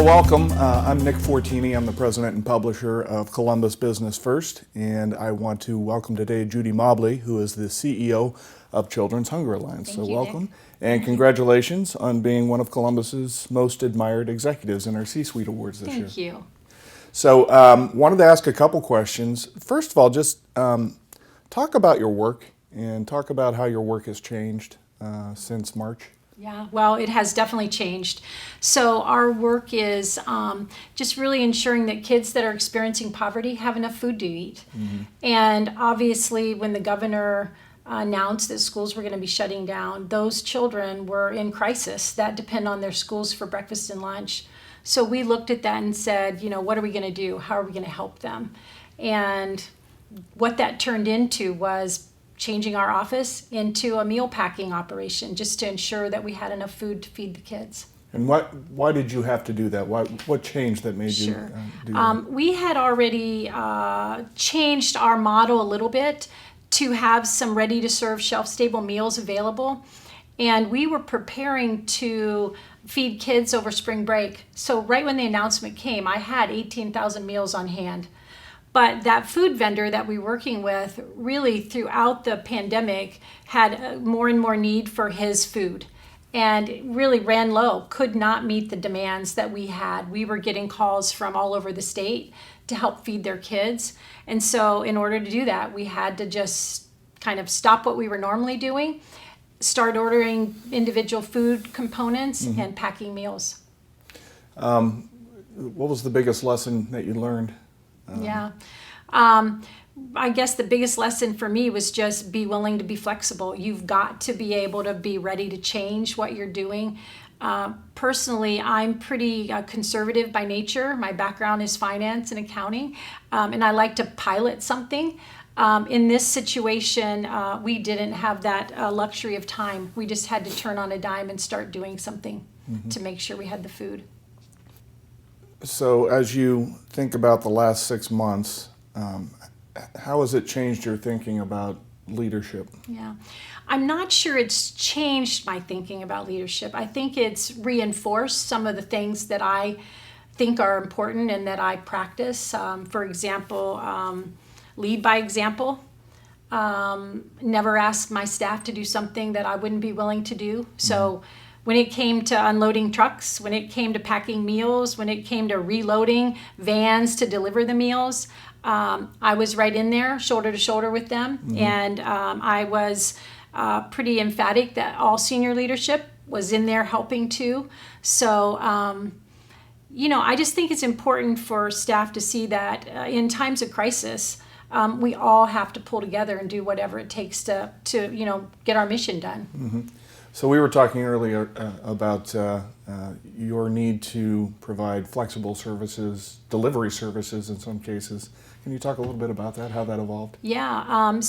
Well, welcome. I'm Nick Fortine. I'm the president and publisher of Columbus Business First, and I want to welcome today Judy Mobley, who is the CEO of Children's Hunger Alliance. Thank you, welcome, Nick. and congratulations on being one of Columbus's most admired executives in our C-Suite Awards this year. Thank you. So, wanted to ask a couple questions. First of all, just talk about your work and talk about how your work has changed since March. Yeah, well, it has definitely changed. So our work is just really ensuring that kids that are experiencing poverty have enough food to eat. Mm-hmm. And obviously, when the governor announced that schools were going to be shutting down, those children were in crisis that depend on their schools for breakfast and lunch. So we looked at that and said, what are we going to do? How are we going to help them? And what that turned into was changing our office into a meal packing operation just to ensure that we had enough food to feed the kids. And why did you have to do that? What changed that made you do that? We had already changed our model a little bit to have some ready-to-serve shelf-stable meals available. And we were preparing to feed kids over spring break. So right when the announcement came, I had 18,000 meals on hand. But that food vendor that we were working with really throughout the pandemic had more and more need for his food and really ran low, could not meet the demands that we had. We were getting calls from all over the state to help feed their kids. And so in order to do that, we had to just kind of stop what we were normally doing, start ordering individual food components and packing meals. What was the biggest lesson that you learned? I guess the biggest lesson for me was just be willing to be flexible. You've got to be able to be ready to change what you're doing. Personally, I'm pretty conservative by nature. My background is finance and accounting, and I like to pilot something. In this situation, we didn't have that luxury of time. We just had to turn on a dime and start doing something to make sure we had the food. So as you think about the last 6 months, how has it changed your thinking about leadership? Yeah, I'm not sure it's changed my thinking about leadership. I think it's reinforced some of the things that I think are important and that I practice. For example, lead by example. Never ask my staff to do something that I wouldn't be willing to do. So when it came to unloading trucks, when it came to packing meals, when it came to reloading vans to deliver the meals, I was right in there, shoulder to shoulder with them. And I was pretty emphatic that all senior leadership was in there helping too. So, I just think it's important for staff to see that in times of crisis, we all have to pull together and do whatever it takes to get our mission done. Mm-hmm. So we were talking earlier about your need to provide flexible services, delivery services in some cases. Can you talk a little bit about that, how that evolved? Yeah.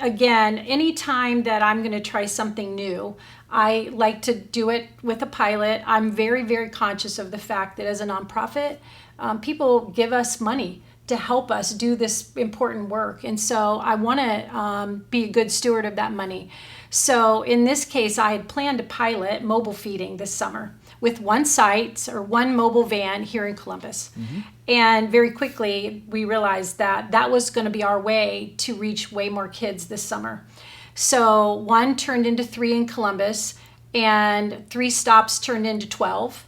Again, anytime that I'm going to try something new, I like to do it with a pilot. I'm very, very conscious of the fact that as a nonprofit, people give us money to help us do this important work. And so I want to be a good steward of that money. So in this case, I had planned to pilot mobile feeding this summer with one site or one mobile van here in Columbus. And very quickly, we realized that that was going to be our way to reach way more kids this summer. So one turned into 3 in Columbus, and 3 stops turned into 12,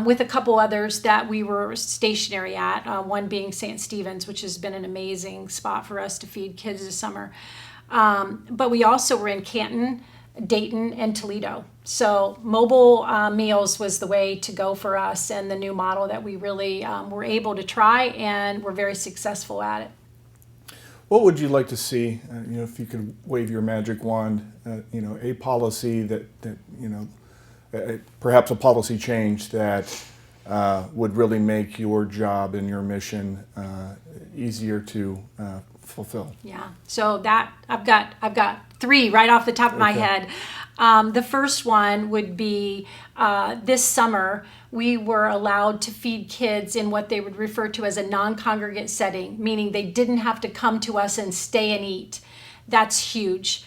with a couple others that we were stationary at, one being St. Stephen's, which has been an amazing spot for us to feed kids this summer. But we also were in Canton, Dayton, and Toledo. So mobile meals was the way to go for us, and the new model that we really were able to try, and we're very successful at it. What would you like to see, if you could wave your magic wand, a policy that perhaps a policy change that would really make your job and your mission easier to fulfill? Yeah, so that I've got 3 right off the top of my head. The first one would be this summer we were allowed to feed kids in what they would refer to as a non-congregate setting, meaning they didn't have to come to us and stay and eat. That's huge.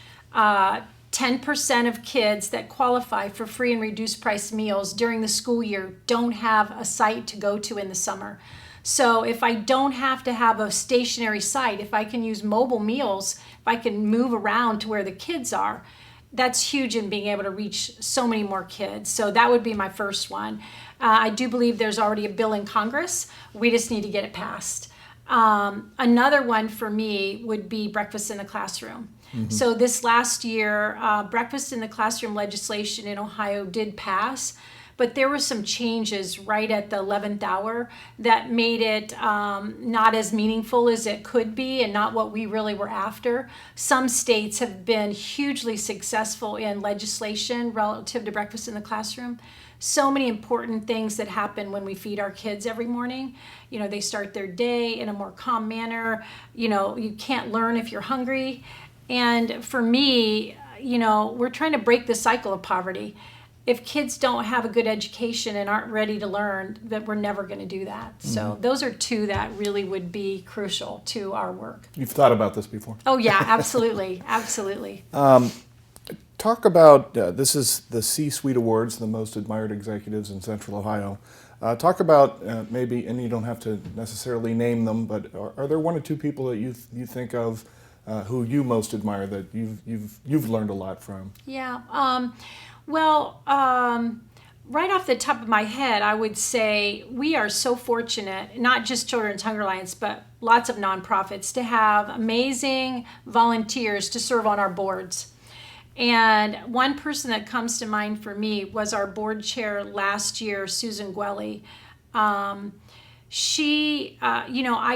10% of kids that qualify for free and reduced price meals during the school year don't have a site to go to in the summer. So if I don't have to have a stationary site, if I can use mobile meals, if I can move around to where the kids are, that's huge in being able to reach so many more kids. So that would be my first one. I do believe there's already a bill in Congress. We just need to get it passed. Another one for me would be breakfast in the classroom. So this last year, breakfast in the classroom legislation in Ohio did pass, but there were some changes right at the 11th hour that made it not as meaningful as it could be and not what we really were after. Some states have been hugely successful in legislation relative to breakfast in the classroom. So many important things that happen when we feed our kids every morning. You know, they start their day in a more calm manner. You know, you can't learn if you're hungry. And for me, you know, we're trying to break the cycle of poverty. If kids don't have a good education and aren't ready to learn, that we're never going to do that. So those are two that really would be crucial to our work. You've thought about this before? Oh yeah, absolutely, absolutely. Talk about, this is the C-Suite Awards, the most admired executives in Central Ohio. Talk about maybe, and you don't have to necessarily name them, but are there one or two people that you think of who you most admire that you've learned a lot from? Yeah. Right off the top of my head, I would say we are so fortunate, not just Children's Hunger Alliance, but lots of nonprofits, to have amazing volunteers to serve on our boards. And one person that comes to mind for me was our board chair last year, Susan Gwelly. I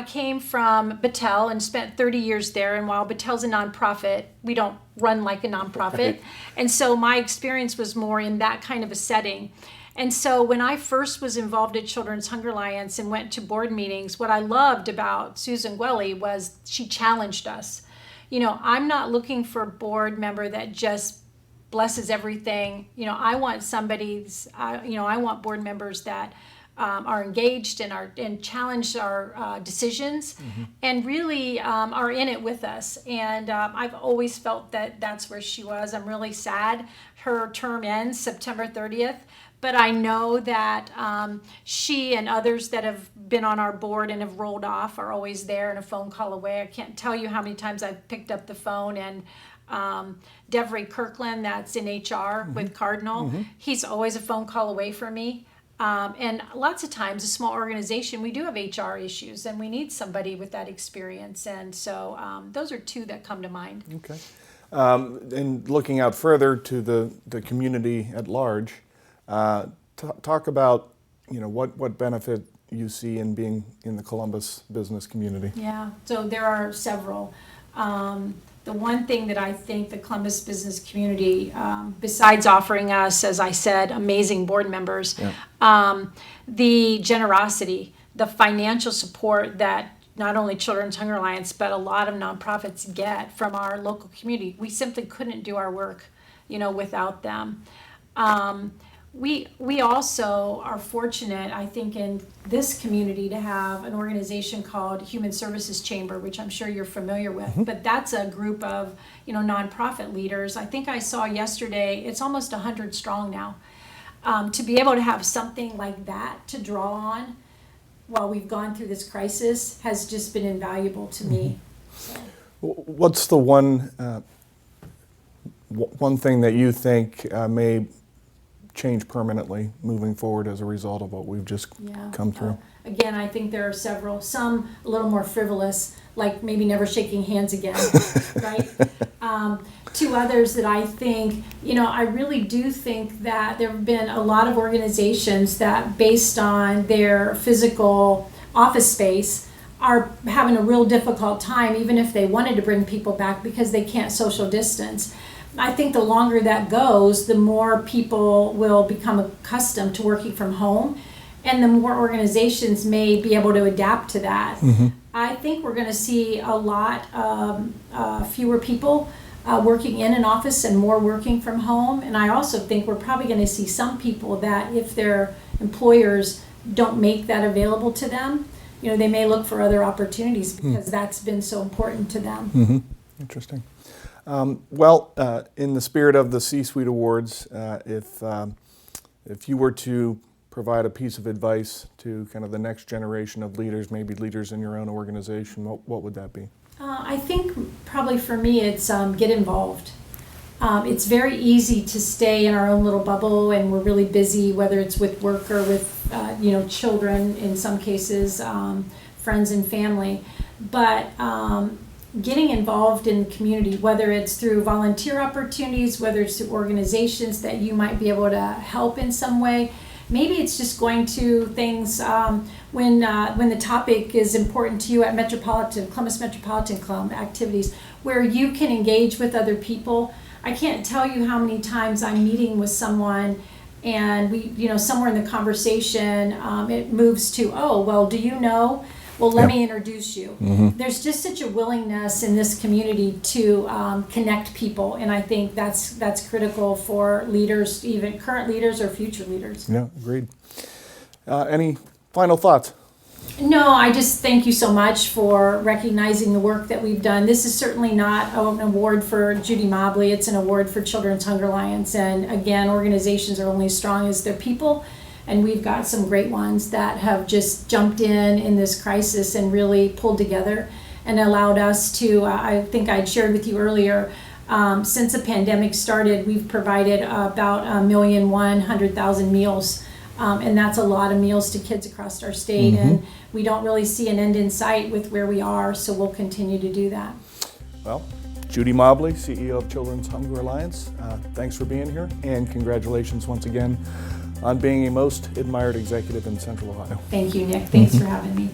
came from Battelle and spent 30 years there. And while Battelle's a nonprofit, we don't run like a nonprofit. Right. And so my experience was more in that kind of a setting. And so when I first was involved at Children's Hunger Alliance and went to board meetings, what I loved about Susan Gwelly was she challenged us. You know, I'm not looking for a board member that just blesses everything. You know, I want I want board members that are engaged and challenge our decisions and really are in it with us. And I've always felt that that's where she was. I'm really sad her term ends September 30th. But I know that she and others that have been on our board and have rolled off are always there and a phone call away. I can't tell you how many times I've picked up the phone and Devery Kirkland, that's in HR with Cardinal, he's always a phone call away from me. And lots of times, a small organization, we do have HR issues and we need somebody with that experience. And so those are two that come to mind. Okay. And looking out further to the community at large, talk about, you know, what benefit you see in being in the Columbus business community. Yeah, so there are several. The one thing that I think the Columbus business community, besides offering us, as I said, amazing board members, the generosity, the financial support that not only Children's Hunger Alliance, but a lot of nonprofits get from our local community. We simply couldn't do our work, you know, without them. We also are fortunate, I think, in this community to have an organization called Human Services Chamber, which I'm sure you're familiar with. But that's a group of, you know, nonprofit leaders. I think I saw yesterday, it's almost 100 strong now. To be able to have something like that to draw on while we've gone through this crisis has just been invaluable to me. So. What's the one thing that you think may change permanently moving forward as a result of what we've just come through? Again, I think there are several, some a little more frivolous, like maybe never shaking hands again, right? Two others that I think, you know, I really do think that there have been a lot of organizations that, based on their physical office space, are having a real difficult time, even if they wanted to bring people back, because they can't social distance. I think the longer that goes, the more people will become accustomed to working from home, and the more organizations may be able to adapt to that. I think we're going to see a lot fewer people working in an office and more working from home. And I also think we're probably going to see some people that, if their employers don't make that available to them, you know, they may look for other opportunities because that's been so important to them. Interesting. In the spirit of the C-Suite Awards, if you were to provide a piece of advice to kind of the next generation of leaders, maybe leaders in your own organization, what would that be? I think probably for me it's get involved. It's very easy to stay in our own little bubble, and we're really busy, whether it's with work or with children in some cases, friends and family. But getting involved in the community, whether it's through volunteer opportunities, whether it's through organizations that you might be able to help in some way. Maybe it's just going to things when the topic is important to you at Columbus Metropolitan Club activities, where you can engage with other people. I can't tell you how many times I'm meeting with someone and we, somewhere in the conversation, it moves to, oh, well, do you know? Well, let me introduce you. Mm-hmm. There's just such a willingness in this community to connect people, and I think that's critical for leaders, even current leaders or future leaders. Yeah, agreed. Any final thoughts? No, I just thank you so much for recognizing the work that we've done. This is certainly not an award for Judy Mobley. It's an award for Children's Hunger Alliance. And again, organizations are only as strong as their people. And we've got some great ones that have just jumped in this crisis and really pulled together and allowed us to, I think I'd shared with you earlier, since the pandemic started, we've provided about 1,100,000 meals. And that's a lot of meals to kids across our state. Mm-hmm. And we don't really see an end in sight with where we are, so we'll continue to do that. Well, Judy Mobley, CEO of Children's Hunger Alliance, thanks for being here, and congratulations once again on being a most admired executive in Central Ohio. Thank you, Nick. Thanks for having me.